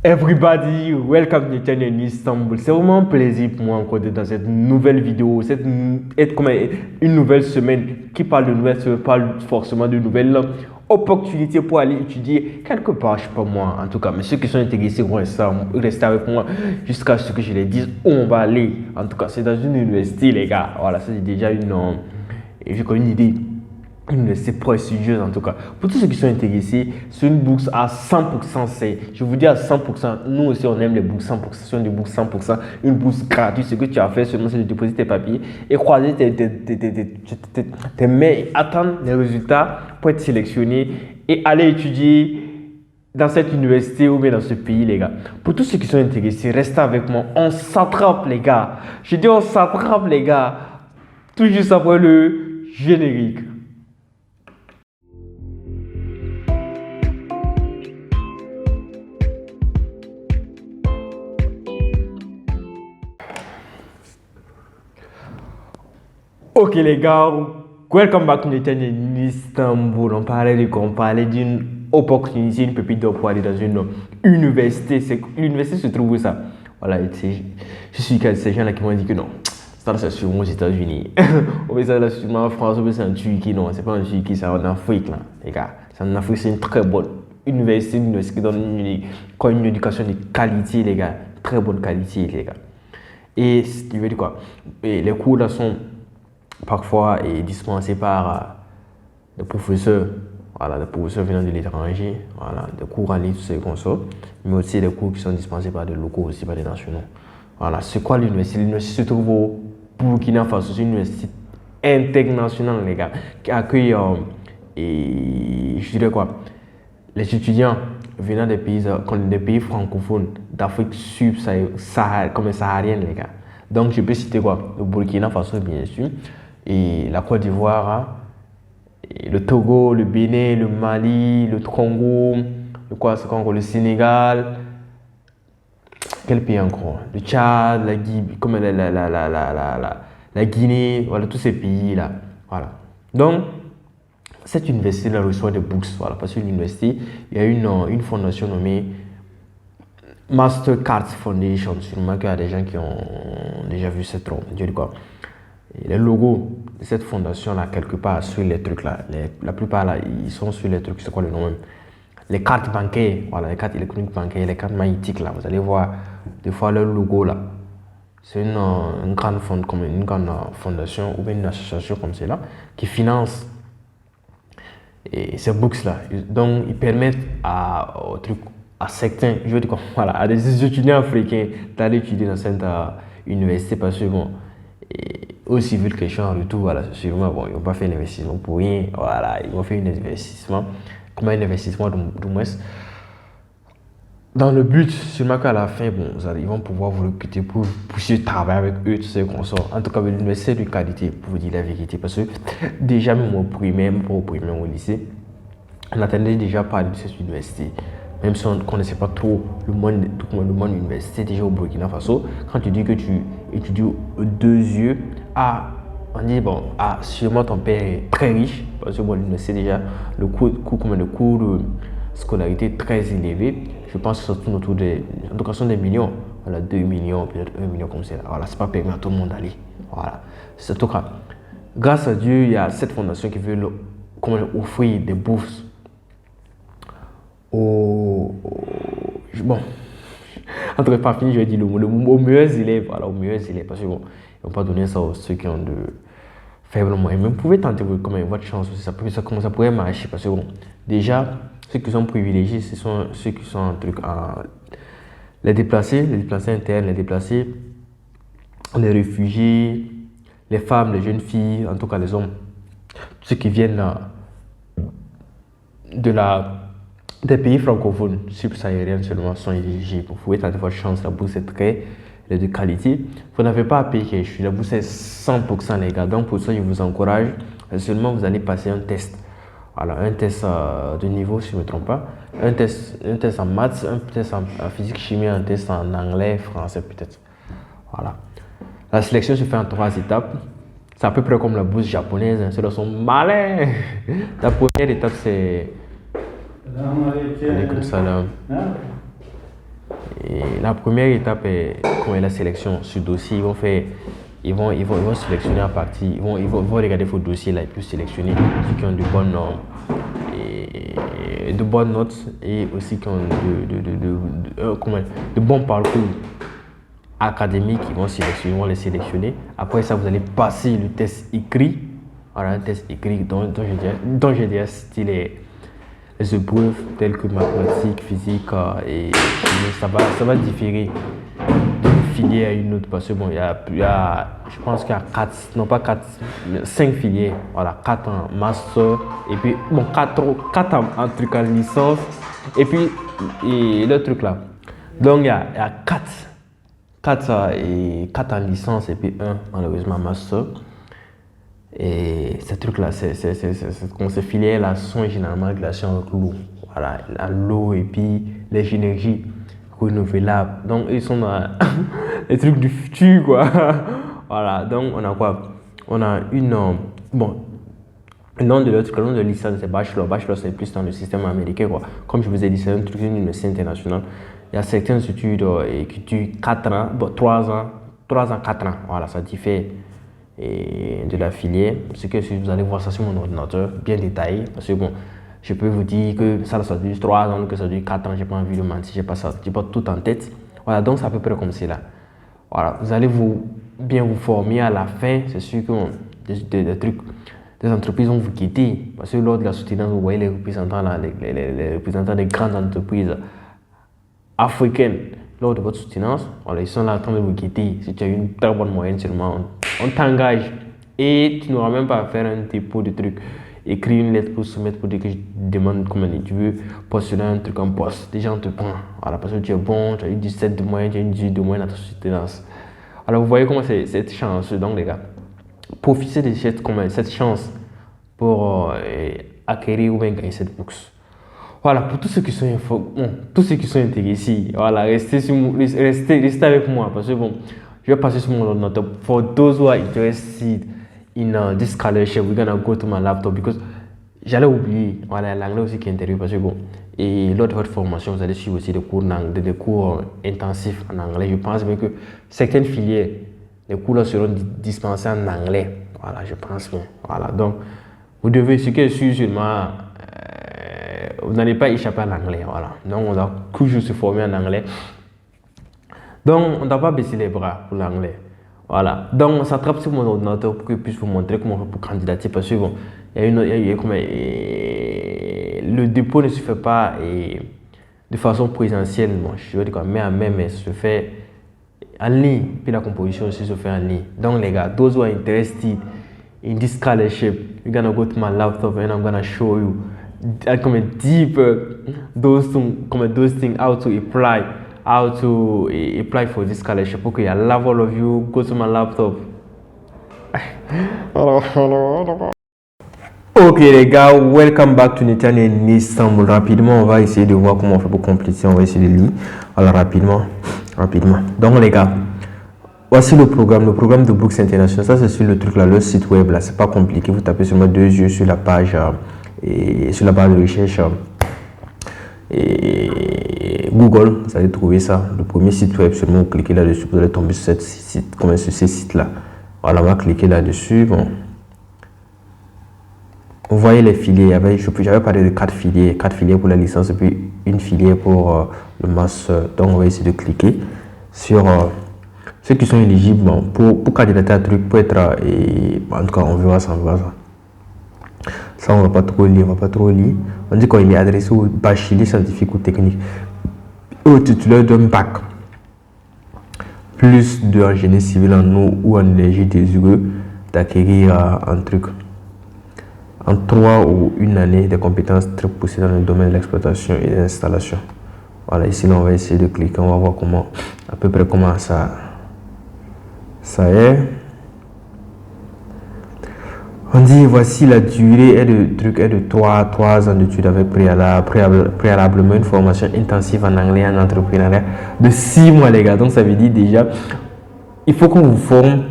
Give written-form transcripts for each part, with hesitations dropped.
Everybody, welcome to the channel Istanbul. C'est vraiment un plaisir pour moi encore d'être dans cette nouvelle vidéo, être comme une nouvelle semaine qui parle de nouvelles, ça parle forcément de nouvelles opportunités pour aller étudier quelque part, je sais pas moi en tout cas, mais ceux qui sont intéressés vont rester avec moi jusqu'à ce que je les dise où on va aller. En tout cas, c'est dans une université les gars, voilà, c'est déjà une idée. Une université prestigieuse en tout cas. Pour tous ceux qui sont intéressés, c'est une bourse à 100%. Je vous dis à 100%. Nous aussi, on aime les bourses 100%. C'est une bourse 100%. Une bourse gratuite. Ce que tu as fait seulement, c'est de déposer tes papiers et croiser tes mails, attendre les résultats pour être sélectionné et aller étudier dans cette université ou bien dans ce pays, les gars. Pour tous ceux qui sont intéressés, restez avec moi. On s'attrape, les gars. Je dis on s'attrape, les gars. Tout juste après le générique. Ok les gars, welcome back to the channel Istanbul. On parlait d'une opportunité, une pépite d'or pour aller dans une université. L'université se trouve où ça? Voilà, je suis ces gens-là qui m'ont dit que non, ça c'est sûrement aux États-Unis. Ou bien ça c'est sûrement en France, ou bien c'est en Turquie. Non, c'est pas en Turquie, c'est en Afrique là, les gars. C'est en Afrique, c'est une très bonne université, qui donne une éducation de qualité, les gars. Très bonne qualité, les gars. Et je veux dire quoi? Et les cours là sont parfois dispensés par des professeurs, voilà, des professeurs venant de l'étranger, voilà, des cours en ligne, tout ce qu'on sort, mais aussi des cours qui sont dispensés par des locaux, aussi par des nationaux. Voilà, c'est quoi l'université? L'université se trouve au Burkina Faso, c'est une université internationale, les gars, qui accueille, et je dirais quoi, les étudiants venant des pays francophones d'Afrique saharienne, les gars. Donc, je peux citer quoi? Le Burkina Faso, bien sûr, et la Côte d'Ivoire, le Togo, le Bénin, le Mali, le Congo, le Sénégal. Quel pays encore? Le Tchad, la Guinée, voilà, tous ces pays-là. Voilà. Donc, cette université reçoit des bourses, voilà, parce que l'université, il y a une fondation nommée Mastercard Foundation. Sûrement qu'il y a des gens qui ont déjà vu cette quoi. Et les logos de cette fondation là, quelque part sur les trucs là, la plupart là, ils sont sur les trucs, c'est quoi le nom même? Les cartes bancaires, voilà, les cartes électroniques bancaires, les cartes magnétiques là, vous allez voir des fois leur logo là. C'est une grande fondation ou bien une association comme celle-là qui finance ces bourses là. Donc ils permettent à certains, je veux dire, voilà, à des étudiants africains d'aller étudier dans cette université parce que bon, aussi vu que je suis en retour, voilà, sûrement, bon, ils n'ont pas fait l'investissement pour rien, voilà, ils vont faire un investissement, comme un investissement du moins, dans le but, sûrement qu'à la fin, bon, ils vont pouvoir vous recruter pour pousser travailler avec eux, tout ce qu'on sort. En tout cas, l'université de qualité, pour vous dire la vérité, parce que déjà, même au primaire, au lycée, on attendait déjà parler de cette université. Même si on ne connaissait pas trop le monde université, déjà au Burkina Faso, quand tu dis que tu étudies aux deux yeux, on dit bon, sûrement ton père est très riche, parce que bon, l'université déjà, le coût de scolarité est très élevé. Je pense que ça tourne autour en tout cas, ce sont des millions, voilà, 2 millions, peut-être 1 million comme ça. Voilà, c'est pas permis à tout le monde d'aller. Voilà, c'est en tout cas, grâce à Dieu, il y a cette fondation qui veut offrir des bourses bon, en tout cas, pas fini, je vais dire aux meilleurs élèves, voilà, aux meilleurs élèves, parce que bon, ils vont pas donner ça aux ceux qui ont de faibles moyens. Mais vous pouvez tenter quand même votre chance aussi, ça pourrait marcher, parce que bon, déjà, ceux qui sont privilégiés, ce sont ceux qui sont les déplacés internes, les déplacés, les réfugiés, les femmes, les jeunes filles, en tout cas les hommes, ceux qui viennent des pays francophones subsahariens seulement sont éligibles. Vous pouvez tenter votre chance, la bourse est de qualité. Vous n'avez pas à payer quelque chose, la bourse est 100% les gars. Donc pour ça, je vous encourage. Seulement, vous allez passer un test. Voilà, un test de niveau, si je ne me trompe pas. Un test en maths, un test en physique, chimie, un test en anglais, français peut-être. Voilà. La sélection se fait en 3 étapes. C'est à peu près comme la bourse japonaise. Hein. Ceux-là sont malins. La première étape, c'est... Alaikum salam. Et la première étape est comment est la sélection sur dossier. Ils vont sélectionner à partir, ils vont regarder vos dossiers là et puis sélectionner ceux qui ont de bonnes notes et aussi qui ont de bons parcours académiques. Ils vont les sélectionner. Après ça, vous allez passer le test écrit. Voilà, un test écrit dont j'ai déjà cité les épreuves telles que mathématiques, physique et ça va différer d'une filière à une autre parce que bon, je pense qu'il y a 5 filières, voilà, 4 en master et puis bon 4 en truc en licence et puis le truc là. Donc il y a 4 en licence et puis 1 malheureusement en master. Et ces trucs-là, ces filières-là sont généralement en relation avec l'eau. Voilà, l'eau et puis les énergies renouvelables. Donc, ils sont dans les trucs du futur, quoi. Voilà, donc on a quoi? On a bon, le nom de licence, c'est bachelor. Bachelor, c'est plus dans le système américain, quoi. Comme je vous ai dit, c'est un truc d'une université internationale. Il y a certaines études qui durent 4 ans, bon, 3 ans, 4 ans. Voilà, ça diffère. Et de la filière, ce que si vous allez voir ça sur mon ordinateur, bien détaillé, parce que bon, je peux vous dire que ça dure 3 ans, que ça dure 4 ans, j'ai pas envie de mentir, j'ai pas tout en tête. Voilà, donc c'est à peu près comme c'est là. Voilà, vous allez bien vous former à la fin, c'est sûr que des entreprises vont vous quitter, parce que lors de la soutenance, vous voyez les représentants là, les représentants des grandes entreprises africaines. Lors de votre soutenance, voilà, ils sont là en train de vous quitter. Si tu as une très bonne moyenne seulement, on t'engage et tu n'auras même pas à faire un dépôt de trucs. Écrire une lettre pour soumettre pour dire que je demande comment tu veux postuler un truc en poste. Déjà on te prend. Voilà, parce que tu es bon, tu as eu 17 de moyenne, tu as eu 18 de moyenne à ta soutenance. Alors vous voyez comment c'est cette chance. Donc les gars, profitez de cette chance pour acquérir ou bien gagner cette bourse. Voilà, pour tous ceux qui sont intéressés, voilà, restez avec moi parce que bon, je vais passer sur mon ordinateur. For those who are interested in this scholarship, we're gonna go to my laptop because j'allais oublier, voilà, l'anglais aussi qui est intéressant parce que bon, et lors de votre formation, vous allez suivre aussi des cours intensifs en anglais. Je pense bien que certaines filières, les cours là seront dispensés en anglais. Voilà, je pense bien. Voilà, donc vous devez, ce qui est sûr seulement, vous n'allez pas échapper à l'anglais, voilà. Donc, on doit toujours se former en anglais. Donc, on ne doit pas baisser les bras pour l'anglais. Voilà. Donc, on s'attrape sur mon ordinateur pour que je puisse vous montrer comment on fait pour candidater. Parce que, bon, le dépôt ne se fait pas de façon présentielle. Bon, je veux dire quoi, mais ça se fait en ligne. Puis la composition aussi se fait en ligne. Donc, les gars, those who are interested in this scholarship, you're gonna go to my laptop and I'm gonna show you deep those things, how to apply for this scholarship. Okay, I love all of you. Go to my laptop. Ok les gars, welcome back to Netanya in Istanbul. Rapidement, on va essayer de voir comment on fait pour compléter. On va essayer de lire. Alors rapidement. Donc les gars, voici le programme de Books International. Ça c'est sur le truc là, le site web là. C'est pas compliqué. Vous tapez seulement 2 yeux sur la page et sur la barre de recherche et Google, vous allez trouver ça. Le premier site web, seulement vous cliquez là-dessus, vous allez tomber sur ces sites-là. Voilà, on va cliquer là-dessus. Bon. Vous voyez les filières. J'avais parlé de 4 filières. 4 filières pour la licence et puis une filière pour le master. Donc, on va essayer de cliquer sur ceux qui sont éligibles pour candidater à un truc, pour être. En tout cas, on verra ça. Ça, on va pas trop lire. On dit qu'il est adressé au bachelier scientifique ou technique, au titulaire d'un bac, plus de génie civil en eau ou en énergie désireux d'acquérir un truc en 3 ou 1 année de compétences très poussées dans le domaine de l'exploitation et de l'installation. Voilà, ici là, on va essayer de cliquer, on va voir à peu près comment ça est. On dit voici la durée est de 3 ans d'études avec préalablement une formation intensive en anglais et en entrepreneuriat de 6 mois les gars. Donc ça veut dire déjà il faut qu'on vous forme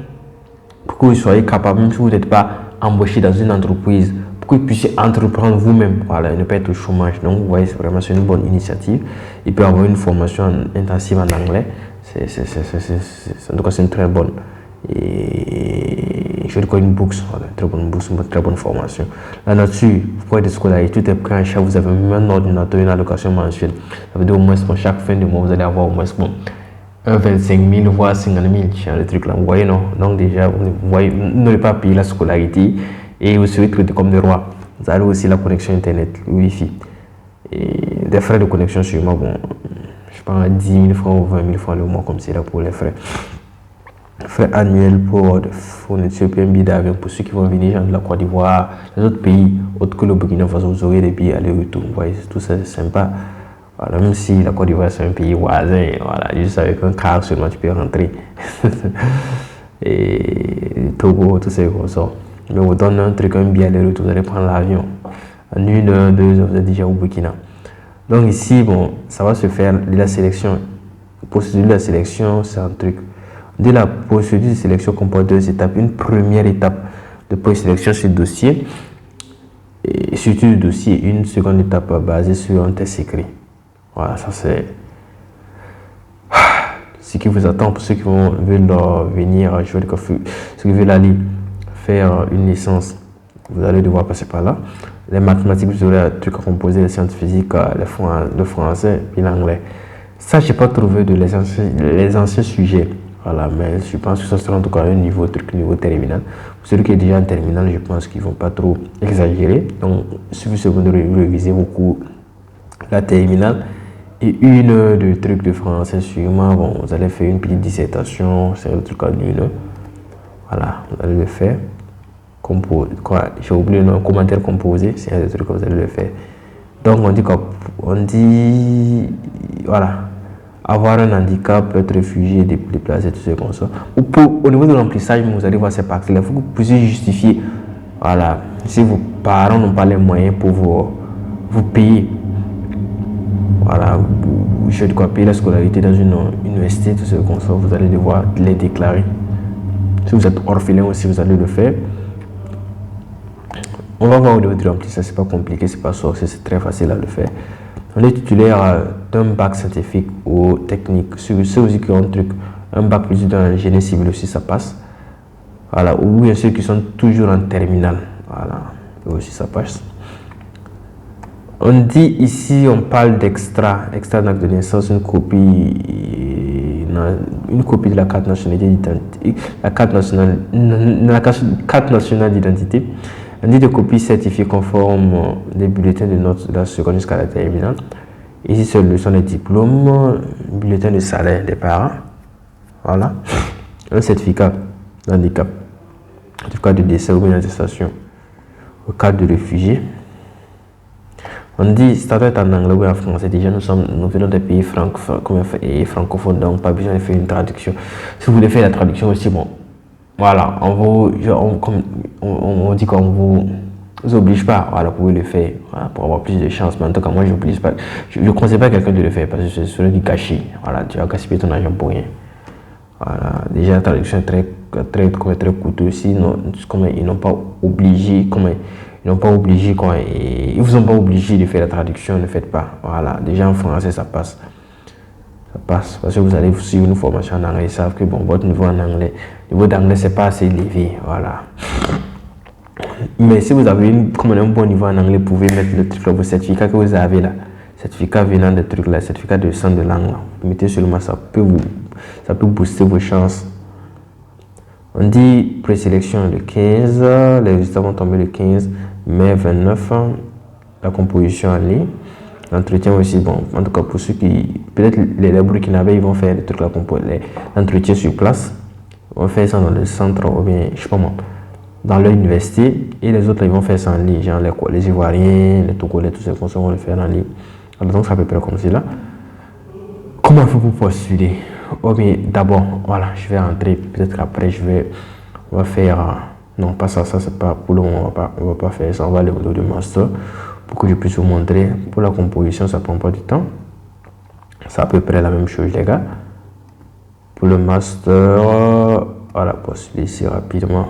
pour que vous soyez capable, même si vous n'êtes pas embauché dans une entreprise, pour que vous puissiez entreprendre vous-même, voilà, et ne pas être au chômage. Donc, vous voyez, c'est une bonne initiative. Il peut avoir une formation intensive en anglais. En tout cas, c'est une très bonne. Et je veux dire une bourse, voilà, très bonne bourse, une très bonne formation. Là-dessus, vous pouvez être scolarisé, tout est pris en charge. Vous avez même un ordinateur, une allocation mensuelle. Ça veut dire au moins pour chaque fin de mois, vous allez avoir au moins 25 000 voire 50 000, genre de trucs là. Vous voyez, non? Donc, déjà, vous voyez, vous n'allez pas payer la scolarité et vous serez traité comme des rois. Vous avez aussi la connexion Internet, le Wi-Fi. Et des frais de connexion, sûrement, bon, je pense à 10 000 francs ou 20 000 francs le mois, comme c'est là pour les frais. Frais annuels pour fourniture PMB d'avion pour ceux qui vont venir genre de la Côte d'Ivoire, les autres pays, autres que le Burkina Faso, vous aurez des billets aller-retour. Vous voyez, tout ça, c'est sympa. Voilà, même si la Côte d'Ivoire c'est un pays voisin, voilà, juste avec un car seulement tu peux rentrer. Et Togo, tout ça comme ça. Mais vous donne un truc, un billet aller-retour, vous allez prendre l'avion. En 1 heure, 2 heures, vous êtes déjà au Burkina. Donc ici, bon, ça va se faire la sélection. La procédure de la sélection, c'est un truc. De la procédure de sélection comporte 2 étapes. Une première étape de présélection sur le dossier, et surtout le dossier. Une seconde étape basée sur un test écrit. Voilà, ça c'est ce qui vous attend pour ceux qui veulent venir, ceux qui veulent aller faire une licence. Vous allez devoir passer par là. Les mathématiques, vous aurez un truc à composer, les sciences physiques, le français et l'anglais. Ça, je n'ai pas trouvé de les anciens sujets. Voilà, mais je pense que ça sera en tout cas un niveau terminal. Pour celui qui est déjà en terminal, je pense qu'ils ne vont pas trop exagérer. Donc, si vous révisez vos cours, la terminale, et 1 heure de trucs de français, sûrement, bon, vous allez faire une petite dissertation, c'est un truc en 1 heure. Voilà, vous allez le faire. J'ai oublié le commentaire composé, c'est un des trucs que vous allez le faire. Donc, on dit, voilà, avoir un handicap, être réfugié, déplacé, tout ce comme ça. Au niveau de l'emplissage, vous allez voir ces parties-là, il faut que vous puissiez justifier. Voilà, si vos parents n'ont pas les moyens pour vous payer, voilà, je dois payer la scolarité dans une université, tout ce comme ça, vous allez devoir les déclarer. Si vous êtes orphelin aussi, vous allez le faire. On va voir au niveau de l'emplissage, c'est pas compliqué, c'est pas sorcier, c'est très facile à le faire. On est titulaire d'un bac scientifique ou technique. Ceux aussi qui ont un bac plus d'un génie civil aussi, ça passe. Voilà, ou bien ceux qui sont toujours en terminale. Voilà, aussi ça passe. On dit ici, on parle d'extra d'acte de naissance, une copie de la carte nationale d'identité, la carte nationale d'identité. On dit de copies certifiées conformes des bulletins de notes de la seconde jusqu'à la terminale. Ici, ce sont les diplômes, bulletins de salaire des parents. Voilà. Un certificat d'handicap, un certificat de décès ou une attestation au cas de réfugié. On dit, ça doit être en anglais ou en français. Déjà, nous venons des pays francophones, donc pas besoin de faire une traduction. Si vous voulez faire la traduction aussi, bon, voilà, on dit qu'on vous oblige pas, voilà, vous pouvez le faire, voilà, pour avoir plus de chance. Mais en tout cas, moi, je n'oblige pas. Je ne conseille pas quelqu'un de le faire parce que c'est celui du gâchis. Voilà, tu vas gaspiller ton argent pour rien. Voilà, déjà, la traduction est très coûteuse aussi. Ils n'ont pas obligé, ils vous ont pas obligé de faire la traduction, ne faites pas. Voilà, déjà en français, ça passe. Ça passe parce que vous allez suivre une formation en anglais, ils savent que bon, votre niveau en anglais, niveau d'anglais, c'est pas assez élevé. Voilà. Mais si vous avez un bon niveau en anglais, vous pouvez mettre le truc là, vos certificats que vous avez là, certificat venant de trucs là, certificat de centre de langue là. Vous mettez seulement ça peut booster vos chances. On dit présélection le 15, les résultats vont tomber le 15 mai 29, la composition en ligne. L'entretien aussi, bon, en tout cas pour ceux qui, peut-être les Burkinabés, ils vont faire des trucs là, l'entretien sur place. Ils vont faire ça dans le centre, ou bien, je sais pas moi, dans leur université. Et les autres, là, ils vont faire ça en ligne, genre les Ivoiriens, les Togolais, tous ces qu'on vont le faire en ligne. Alors, donc, c'est à peu près comme cela. Comment il faut pour postuler? Oh, bien, d'abord, voilà, je vais rentrer, peut-être qu'après, on va faire, non, pas ça, c'est pas, pour le moment, on va pas faire ça, on va aller au niveau du master. Pour que je puisse vous montrer. Pour la composition, ça prend pas du temps. C'est à peu près la même chose, les gars. Pour le master, voilà, postuler ici rapidement.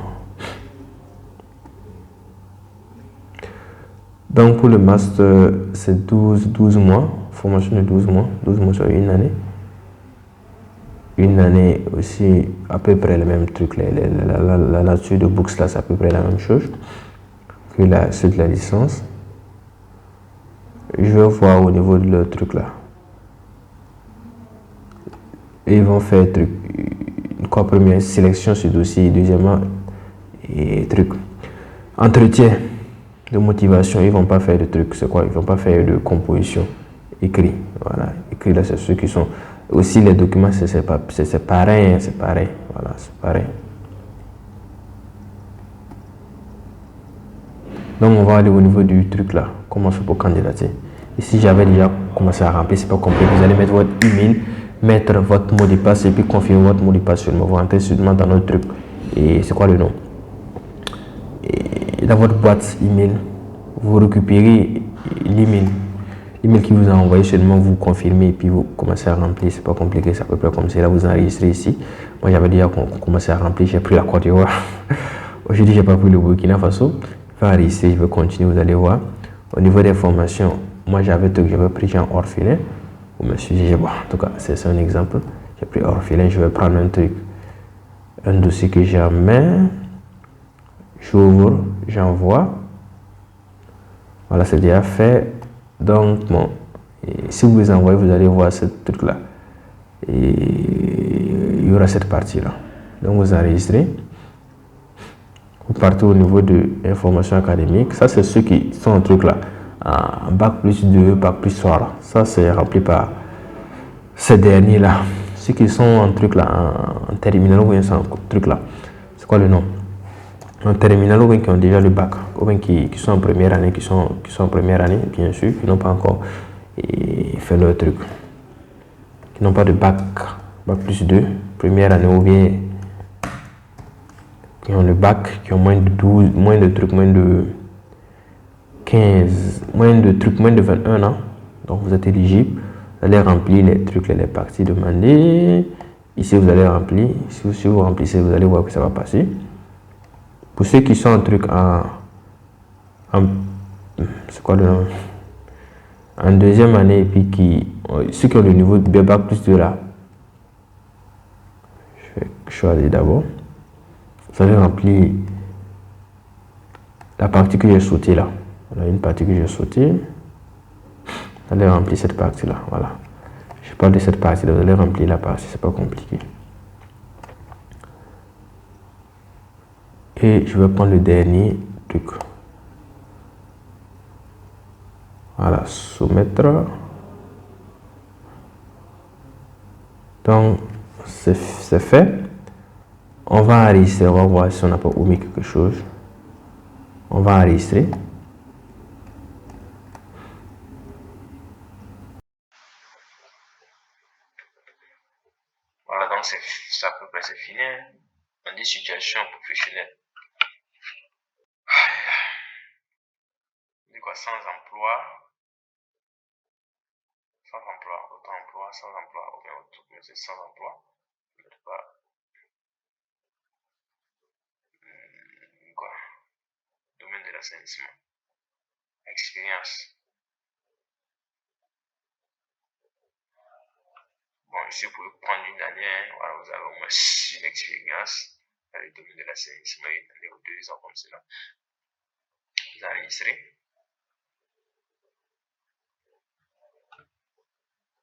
Donc pour le master, c'est 12 mois, formation de 12 mois sur une année. Une année aussi, à peu près le même truc, la nature de books là, c'est à peu près la même chose que ceux de la licence. Je vais voir au niveau de leur truc là. Et ils vont faire truc, quoi, première sélection sur dossier, deuxièmement, et truc, entretien de motivation. Ils vont pas faire de trucs, c'est quoi? Ils vont pas faire de composition écrit. Voilà, écrit là, c'est ceux qui sont. Aussi les documents, c'est pareil, c'est pareil. Voilà, c'est pareil. Donc on va aller au niveau du truc là, comment faire pour candidater. Ici j'avais déjà commencé à remplir, c'est pas compliqué. Vous allez mettre votre email, mettre votre mot de passe et puis confirmer votre mot de passe seulement. Vous rentrez seulement dans notre truc. Et c'est quoi le nom? Et dans votre boîte email, vous récupérez l'email. L'email qui vous a envoyé seulement, vous confirmez et puis vous commencez à remplir. C'est pas compliqué, c'est à peu près comme ça. Là, vous enregistrez ici. Moi, j'avais déjà commencé à remplir. J'ai pris la Côte d'Ivoire. Aujourd'hui, j'ai pas pris le Burkina Faso. Je vais enregistrer, je vais continuer. Vous allez voir. Au niveau des formations, moi, j'avais pris Jean orphelin. Je me suis dit, bon, en tout cas, c'est un exemple. J'ai pris orphelin. Je vais prendre un truc, un dossier que j'ai en main. J'ouvre, j'envoie. Voilà, c'est déjà fait. Donc, bon, si vous les envoyez, vous allez voir ce truc-là. Et il y aura cette partie-là. Donc, vous enregistrez. Vous partez au niveau de l'information académique. Ça, c'est ceux qui sont en truc là. En bac plus 2, bac plus 3. Là. Ça, c'est rempli par ces derniers-là. Ceux qui sont en truc là, en terminal ou bien en truc là. C'est quoi le nom? En terminale ou bien qui ont déjà le bac, ou bien qui sont en première année, qui sont en première année, bien sûr, qui n'ont pas encore fait leur truc, qui n'ont pas de bac plus 2, première année, ou bien qui ont le bac, qui ont moins de 12, moins de trucs, moins de 15, moins de trucs, moins de 21 ans. Donc vous êtes éligible, vous allez remplir les trucs, les parties demandées. Ici vous allez remplir, si vous remplissez, vous allez voir que ça va passer. Pour ceux qui sont en truc c'est quoi le nom? En deuxième année, et puis ceux qui ont le niveau de bac plus 2 là, je vais choisir d'abord. Vous allez remplir la partie que j'ai sautée là. Voilà, une partie que j'ai sautée. Vous allez remplir cette partie là. Voilà. Je parle de cette partie là. Vous allez remplir la partie, c'est pas compliqué. Et je vais prendre le dernier truc. Voilà, soumettre. Donc, c'est fait. On va enregistrer, on va voir si on n'a pas omis quelque chose. On va enregistrer. Voilà, donc c'est à peu près c'est fini. Dans des situations professionnelles. Quoi, sans emploi, auto-emploi, sans emploi, ou bien c'est sans emploi. Je ne sais pas. Quoi, domaine de l'assainissement. Expérience. Bon, ici, vous pouvez prendre une année, voilà, vous avez au moins une expérience dans le domaine de l'assainissement, une année ou 2 ans comme cela. Vous enregistrez.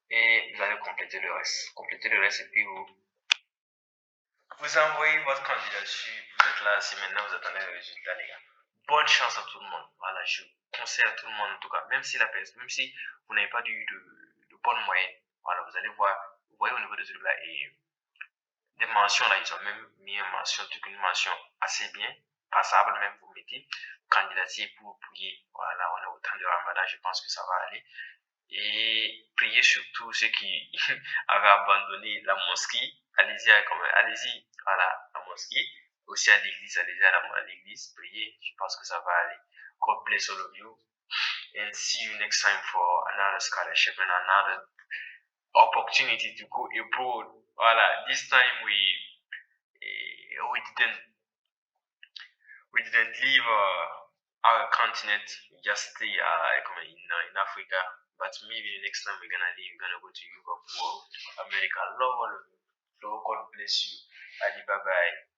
Et vous allez compléter le reste. Compléter le reste et puis vous envoyez votre candidature. Vous êtes là, si maintenant vous attendez le résultat, les gars. Bonne chance à tout le monde. Voilà, je conseille à tout le monde en tout cas, même si vous n'avez pas eu de bonne moyenne, voilà, vous allez voir, vous voyez au niveau de ce truc là et des mentions là, ils ont même mis une mention assez bien, passable même, vous mettez candidature pour prier. Voilà, on est au temps de Ramadan, je pense que ça va aller. Et priez surtout ceux qui avaient abandonné la mosquée. Allez-y, voilà, la mosquée. Aussi à l'église, allez-y à l'église, priez. Je pense que ça va aller. God bless all of you. And see you next time for another scholarship and another opportunity to go abroad. Voilà, this time we didn't leave our continent, we just stay in Africa. But maybe the next time we're gonna leave, we're gonna go to Europe or to America. Love all of you. Lord, God bless you. Adi, bye bye.